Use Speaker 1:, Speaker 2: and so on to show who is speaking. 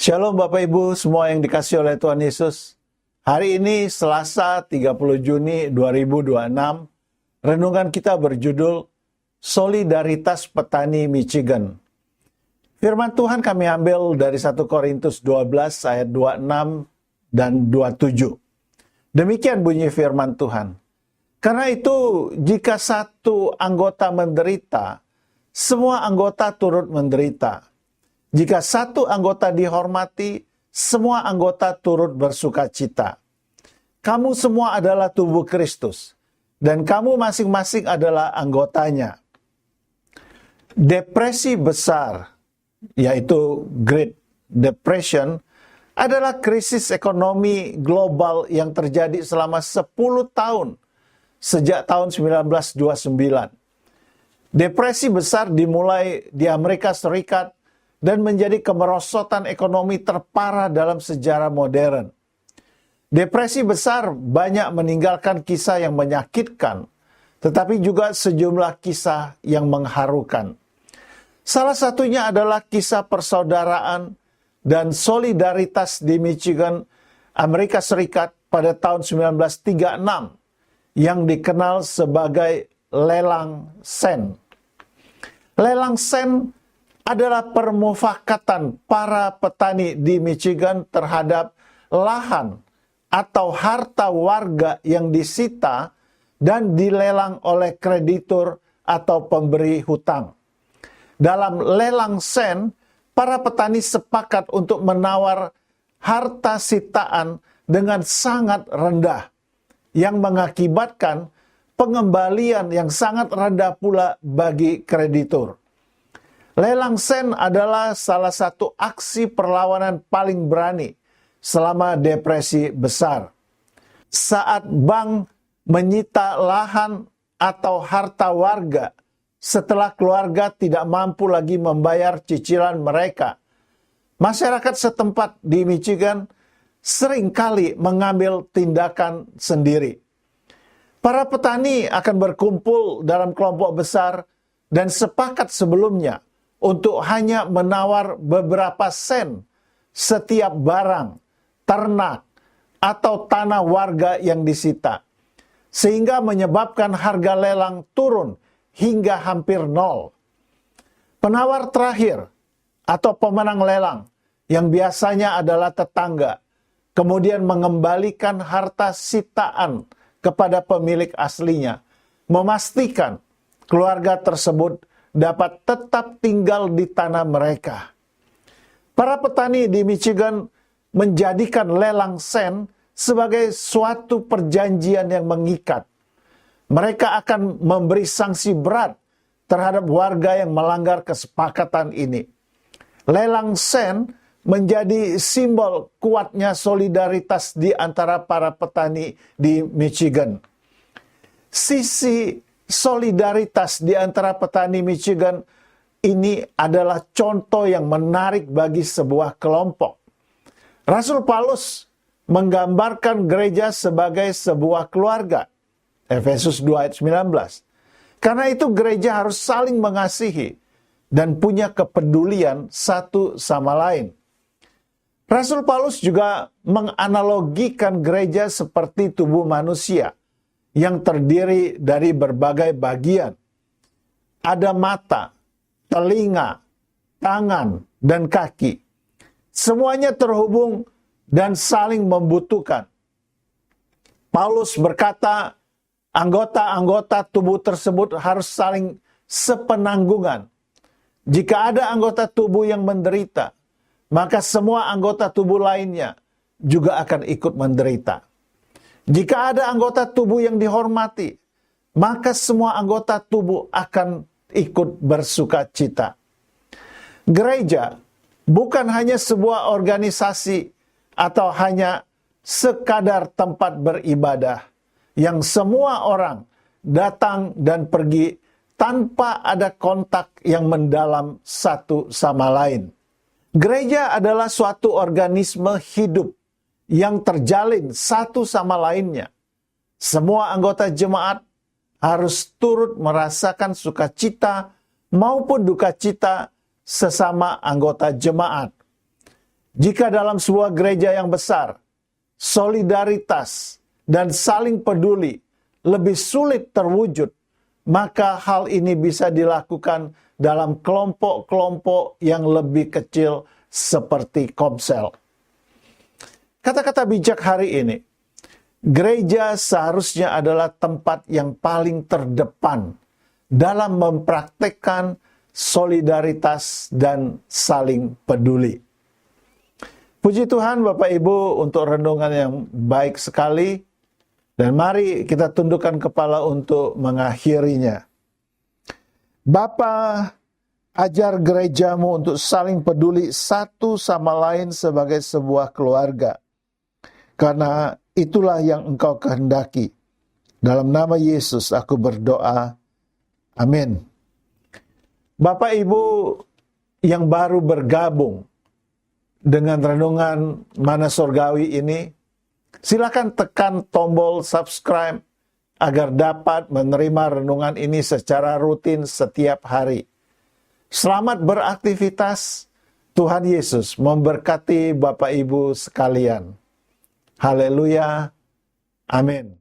Speaker 1: Shalom Bapak Ibu semua yang dikasihi oleh Tuhan Yesus. Hari ini Selasa 30 Juni 2026, renungan kita berjudul Solidaritas Petani Michigan. Firman Tuhan kami ambil dari 1 Korintus 12 ayat 26 dan 27. Demikian bunyi firman Tuhan. Karena itu jika satu anggota menderita, semua anggota turut menderita. Jika satu anggota dihormati, semua anggota turut bersuka cita. Kamu semua adalah tubuh Kristus, dan kamu masing-masing adalah anggotanya. Depresi besar, yaitu Great Depression, adalah krisis ekonomi global yang terjadi selama 10 tahun, sejak tahun 1929. Depresi besar dimulai di Amerika Serikat, dan menjadi kemerosotan ekonomi terparah dalam sejarah modern. Depresi besar banyak meninggalkan kisah yang menyakitkan, tetapi juga sejumlah kisah yang mengharukan. Salah satunya adalah kisah persaudaraan dan solidaritas di Michigan, Amerika Serikat pada tahun 1936 yang dikenal sebagai Lelang Sen. Lelang Sen adalah permufakatan para petani di Michigan terhadap lahan atau harta warga yang disita dan dilelang oleh kreditur atau pemberi hutang. Dalam lelang sen, para petani sepakat untuk menawar harta sitaan dengan sangat rendah, yang mengakibatkan pengembalian yang sangat rendah pula bagi kreditur. Lelang sen adalah salah satu aksi perlawanan paling berani selama depresi besar. Saat bank menyita lahan atau harta warga setelah keluarga tidak mampu lagi membayar cicilan mereka, masyarakat setempat di Michigan seringkali mengambil tindakan sendiri. Para petani akan berkumpul dalam kelompok besar dan sepakat sebelumnya untuk hanya menawar beberapa sen setiap barang, ternak, atau tanah warga yang disita, sehingga menyebabkan harga lelang turun hingga hampir nol. Penawar terakhir atau pemenang lelang, yang biasanya adalah tetangga, kemudian mengembalikan harta sitaan kepada pemilik aslinya, memastikan keluarga tersebut dapat tetap tinggal di tanah mereka. Para petani di Michigan menjadikan lelang sen sebagai suatu perjanjian yang mengikat. Mereka akan memberi sanksi berat terhadap warga yang melanggar kesepakatan ini. Lelang sen menjadi simbol kuatnya solidaritas di antara para petani di Michigan. Sisi solidaritas di antara petani Michigan ini adalah contoh yang menarik bagi sebuah kelompok. Rasul Paulus menggambarkan gereja sebagai sebuah keluarga. Efesus 2 ayat 19. Karena itu gereja harus saling mengasihi dan punya kepedulian satu sama lain. Rasul Paulus juga menganalogikan gereja seperti tubuh manusia yang terdiri dari berbagai bagian. Ada mata, telinga, tangan, dan kaki. Semuanya terhubung dan saling membutuhkan. Paulus berkata, anggota-anggota tubuh tersebut harus saling sepenanggungan. Jika ada anggota tubuh yang menderita, maka semua anggota tubuh lainnya juga akan ikut menderita. Jika ada anggota tubuh yang dihormati, maka semua anggota tubuh akan ikut bersuka cita. Gereja bukan hanya sebuah organisasi atau hanya sekadar tempat beribadah yang semua orang datang dan pergi tanpa ada kontak yang mendalam satu sama lain. Gereja adalah suatu organisme hidup yang terjalin satu sama lainnya. Semua anggota jemaat harus turut merasakan sukacita maupun duka cita sesama anggota jemaat. Jika dalam sebuah gereja yang besar, solidaritas dan saling peduli lebih sulit terwujud, maka hal ini bisa dilakukan dalam kelompok-kelompok yang lebih kecil seperti Komsel. Kata-kata bijak hari ini, gereja seharusnya adalah tempat yang paling terdepan dalam mempraktekkan solidaritas dan saling peduli. Puji Tuhan Bapak Ibu untuk renungan yang baik sekali. Dan mari kita tundukkan kepala untuk mengakhirinya. Bapa, ajar gerejamu untuk saling peduli satu sama lain sebagai sebuah keluarga. Karena itulah yang Engkau kehendaki. Dalam nama Yesus aku berdoa. Amin. Bapak Ibu yang baru bergabung dengan renungan Mana Surgawi ini, silakan tekan tombol subscribe agar dapat menerima renungan ini secara rutin setiap hari. Selamat beraktivitas. Tuhan Yesus memberkati Bapak Ibu sekalian. Haleluya. Amin.